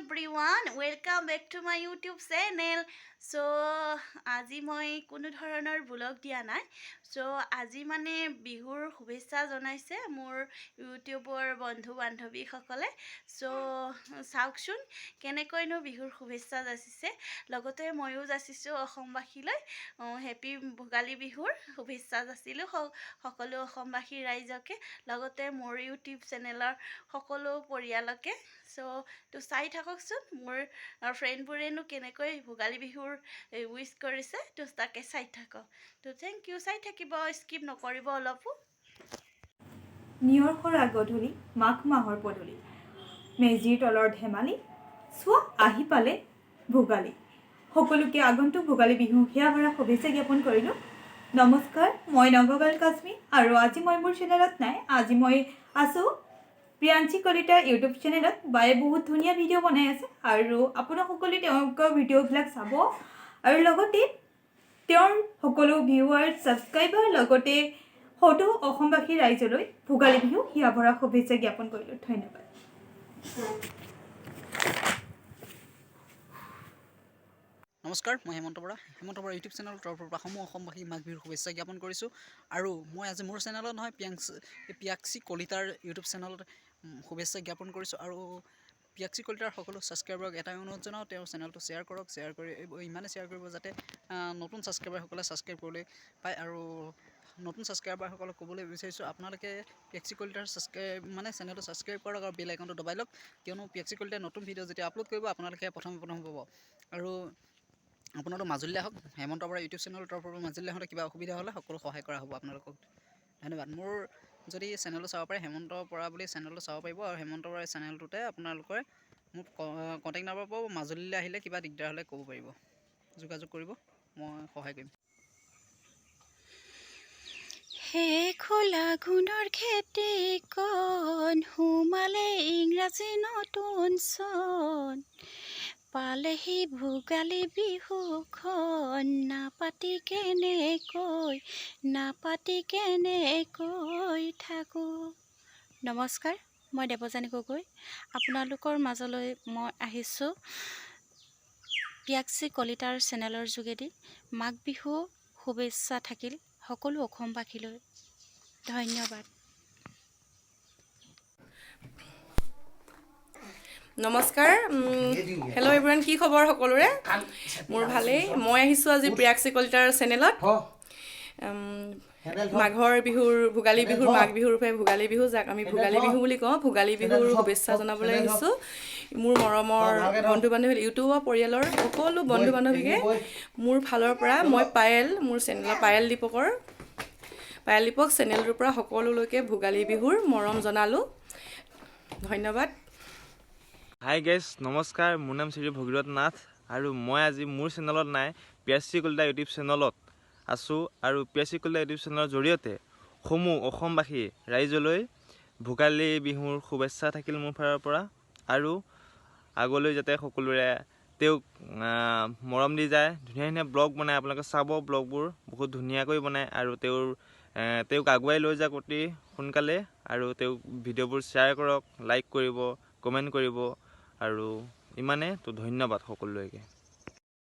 everyone, welcome back to my YouTube channel. So আজি মই কোনো ধৰণৰ ব্লগ দিয়া নাই। So আজি মানে বিহুৰ শুভেচ্ছা জনাইছে মোৰ ইউটিউবৰ বন্ধু বান্ধৱীসকলে। So চাওকচোন কেনেকৈনো বিহুৰ শুভেচ্ছা যাচিছে। লগতে ময়ো যাচিছোঁ অসমবাসীলৈ হেপী ভোগালী বিহুৰ শুভেচ্ছা যাচিলোঁ সকলো অসমবাসী ৰাইজকে, লগতে মোৰ ইউটিউব চেনেলৰ সকলো পৰিয়ালকে। So তো চাই থাককচোন মোৰ ফ্ৰেণ্ডবোৰেনো কেনেকৈ ভোগালী বিহুৰ উইচ কৰিছে, তো তাকে চাই থাকক। তো থেংক ইউ, চাই থাকিব, স্কিপ নকৰিব অলপো। নিয়ৰসৰা গধূলি মাঘ মাহৰ পদূলি, মেজিৰ তলৰ ধেমালি, চোৱা আহি পালে ভোগালী। সকলোকে আগন্তুক ভোগালী বিহু হিয়া ভৰা শুভেচ্ছা জ্ঞাপন কৰিলোঁ। নমস্কাৰ, মই নগগল কাশ্মী আৰু আজি মই মোৰ চেনেলত নাই। আজি মই আছোঁ প্ৰিয়াঞ্চি কলিতাৰ ইউটিউব চেনেলত। বায়ে বহুত ধুনীয়া ভিডিঅ' বনাই আছে আৰু আপোনাক সকলোৱে তেওঁলোকৰ ভিডিঅ'বিলাক চাব আৰু লগতে তেওঁৰ সকলো ভিউৱাৰ ছাবস্ক্ৰাইবাৰ লগতে সদৌ অসমবাসী ৰাইজলৈ ভোগালী বিহু হিয়া ভৰা শুভেচ্ছা জ্ঞাপন কৰিলোঁ। ধন্যবাদ। নমস্কাৰ, মই হেমন্ত বৰা ইউটিউব চেনেলৰ তৰফৰ পৰা সমূহ অসমবাসী মাঘ বিহুৰ শুভেচ্ছা জ্ঞাপন কৰিছোঁ। আৰু মই আজি মোৰ চেনেলত নহয়, পিয়াক্ষী কলিতাৰ ইউটিউব চেনেলত শুভেচ্ছা জ্ঞাপন কৰিছোঁ। আৰু পিয়াক্ষী কলিতাৰ সকলো ছাবস্ক্ৰাইবাৰক এটাই অনুৰোধ জনাওঁ, তেওঁৰ চেনেলটো শ্বেয়াৰ কৰক। শ্বেয়াৰ কৰি ইমানে শ্বেয়াৰ কৰিব যাতে নতুন ছাবস্ক্ৰাইবাৰসকলে ছাবস্ক্ৰাইব কৰিবলৈ পায়। আৰু নতুন ছাবস্ক্ৰাইবাৰসকলক ক'বলৈ বিচাৰিছোঁ, আপোনালোকে পিয়াক্ষী কলিতাৰ চেনেলটো ছাবস্ক্ৰাইব কৰক আৰু বেল আইকনটো দবাই লওক, কিয়নো পিয়াক্ষী কলিতাৰ নতুন ভিডিঅ' যেতিয়া আপলোড কৰিব আপোনালোকে প্ৰথম পাব। আৰু আপোনালোক মাজুলীলৈ আহক, হেমন্ত বৰা ইউটিউব চেনেলৰ তৰফৰ পৰা মাজুলীলৈ আহোঁতে কিবা অসুবিধা হ'লে সকলো সহায় কৰা হ'ব আপোনালোকক। ধন্যবাদ। মোৰ যদি চেনেলটো চাব পাৰে, হেমন্ত বৰা বুলি চেনেলটো চাব পাৰিব। আৰু হেমন্ত বৰা চেনেলটোতে আপোনালোকে মোক কণ্টেক্ট নাম্বাৰ পাব। মাজুলীলৈ আহিলে কিবা দিগদাৰ হ'লে ক'ব পাৰিব, যোগাযোগ কৰিব, মই সহায় কৰিম। হে খোলা গুণৰ খেতিকণ, সোমালে ইংৰাজী নতুন চন, পালেহি ভোগালী বিহুখন, নাপাতি কেনেকৈ থাকোঁ। নমস্কাৰ, মই দেৱযানী গগৈ। আপোনালোকৰ মাজলৈ মই আহিছোঁ পিয়াক্ষী কলিতাৰ চেনেলৰ যোগেদি। মাঘ বিহু শুভেচ্ছা থাকিল সকলো অসমবাসীলৈ। ধন্যবাদ। নমস্কাৰ, হেল্ল' এভৰিৱান, কি খবৰ সকলোৰে? মোৰ ভালেই। মই আহিছোঁ আজি পিয়াক্ষী কলিতাৰ চেনেলত মাঘৰ বিহুৰ ভোগালী বিহুৰ মাঘ বিহুৰ ভোগালী বিহু, যাক আমি ভোগালী বিহু বুলি কওঁ, ভোগালী বিহুৰ শুভেচ্ছা জনাবলৈ আহিছোঁ। মোৰ মৰমৰ বন্ধু বান্ধৱী, ইউটিউবৰ পৰিয়ালৰ সকলো বন্ধু বান্ধৱীকে মোৰ ফালৰ পৰা মই মোৰ চেনেলৰ পায়েল দীপক চেনেলটোৰ পৰা সকলোলৈকে ভোগালী বিহুৰ মৰম জনালোঁ। ধন্যবাদ। হাই গাইজ, নমস্কাৰ, মোৰ নাম শ্ৰী ভগীৰথ নাথ আৰু মই আজি মোৰ চেনেলত নাই, পিয়াক্ষী কলিতা ইউটিউব চেনেলত আছোঁ। আৰু পিয়াক্ষী কলিতা ইউটিউব চেনেলৰ জৰিয়তে সমূহ অসমবাসী ৰাইজলৈ ভোগালী বিহুৰ শুভেচ্ছা থাকিল মোৰ ফালৰ পৰা। আৰু আগলৈ যাতে সকলোৰে তেওঁক মৰম দি যায়। ধুনীয়া ধুনীয়া ব্লগ বনায়, আপোনালোকে চাব, ব্লগবোৰ বহুত ধুনীয়াকৈ বনায়। আৰু তেওঁক আগুৱাই লৈ যাওক অতি সোনকালে। আৰু তেওঁক ভিডিঅ'বোৰ শ্বেয়াৰ কৰক, লাইক কৰিব, কমেণ্ট কৰিব। আৰু ইমানে তো, ধন্যবাদ সকলোলৈকে।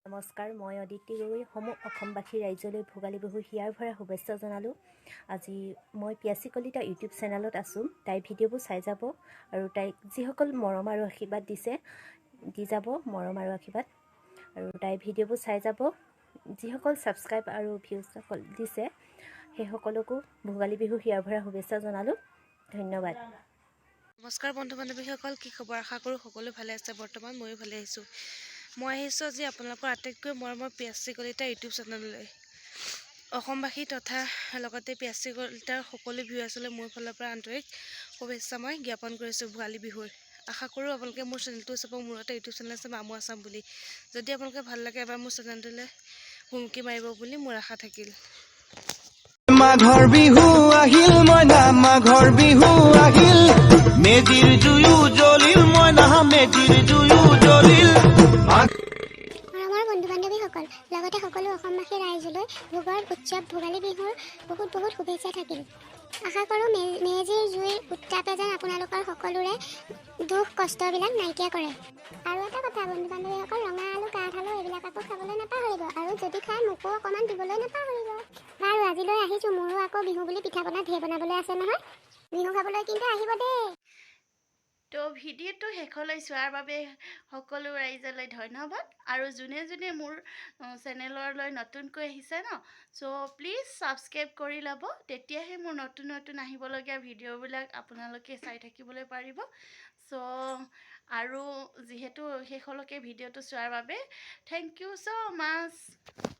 নমস্কাৰ, মই অদিতি গগৈ। সমূহ অসমবাসী ৰাইজলৈ ভোগালী বিহু হিয়াৰ ভৰা শুভেচ্ছা জনালোঁ। আজি মই পিয়াক্ষী কলিতা ইউটিউব চেনেলত আছোঁ। তাইৰ ভিডিঅ'বোৰ চাই যাব আৰু তাইক যিসকল মৰম আৰু আশীৰ্বাদ দি যাব মৰম আৰু আশীৰ্বাদ। আৰু তাইৰ ভিডিঅ'বোৰ চাই যাব। যিসকল ছাবস্ক্ৰাইব আৰু ভিউজসকল দিছে সেই সকলকো ভোগালী বিহু হিয়াৰ ভৰা শুভেচ্ছা জনালোঁ। ধন্যবাদ। নমস্কাৰ বন্ধু বান্ধৱীসকল, কি খবৰ? আশা কৰোঁ সকলো ভালে আছে। বৰ্তমান ময়ো ভালে আহিছোঁ। মই আহিছোঁ আজি আপোনালোকৰ আটাইতকৈ মৰমৰ পিয়াক্ষী কলিতা ইউটিউব চেনেললৈ। অসমবাসী তথা লগতে পিয়াক্ষী কলিতাৰ সকলো ভিউৱাৰ্ছলৈ মোৰ ফালৰ পৰা আন্তৰিক শুভেচ্ছা মই জ্ঞাপন কৰিছোঁ ভোগালী বিহুৰ। আশা কৰোঁ আপোনালোকে মোৰ চেনেলটো চাব। মোৰ এটা ইউটিউব চেনেল আছে মামু আছাম বুলি। যদি আপোনালোকে ভাল লাগে এবাৰ মোৰ চেনেলটোলৈ হুমকি মাৰিব বুলি মোৰ আশা থাকিল। মাঘৰ বিহু আহিল, মইনা মাঘৰ বিহু আহিল, মেজিৰ জুয়ো জ্বলিল, মইনা মেজিৰ জুয়ো জ্বলিল। মৰমৰ বন্ধু বান্ধৱীসকল, লগতে সকলো অসমবাসী ৰাইজলৈ ভোগৰ উৎসৱ ভোগালী বিহুৰ বহুত শুভেচ্ছা থাকিল। আশা কৰোঁ মেজিৰ জুইৰ উত্তাপে যেন আপোনালোকৰ সকলোৰে দুখ কষ্টবিলাক নাইকিয়া কৰে। আৰু এটা কথা বন্ধু বান্ধৱীসকল, ৰঙা আলু, কাঠ আলু এইবিলাক আকৌ খাবলৈ নাপাহৰিব, আৰু যদি খাই মোকো অকণমান দিবলৈ নাপাহৰিব। বাৰু আজিলৈ আহিছোঁ, মোৰো আকৌ বিহু বুলি পিঠা পনা ঢেৰ বনাবলৈ আছে নহয়, বিহু খাবলৈ কিন্তু আহিব দেই। তো ভিডিঅ'টো শেষলৈ চোৱাৰ বাবে সকলো ৰাইজলৈ ধন্যবাদ। আৰু যোনে যোনে মোৰ চেনেললৈ নতুনকৈ আহিছে ন, চ' প্লিজ ছাবস্ক্ৰাইব কৰি ল'ব, তেতিয়াহে মোৰ নতুন নতুন আহিবলগীয়া ভিডিঅ'বিলাক আপোনালোকে চাই থাকিবলৈ পাৰিব। চ' আৰু যিহেতু শেষলৈকে ভিডিঅ'টো চোৱাৰ বাবে থেংক ইউ ছ' মাছ।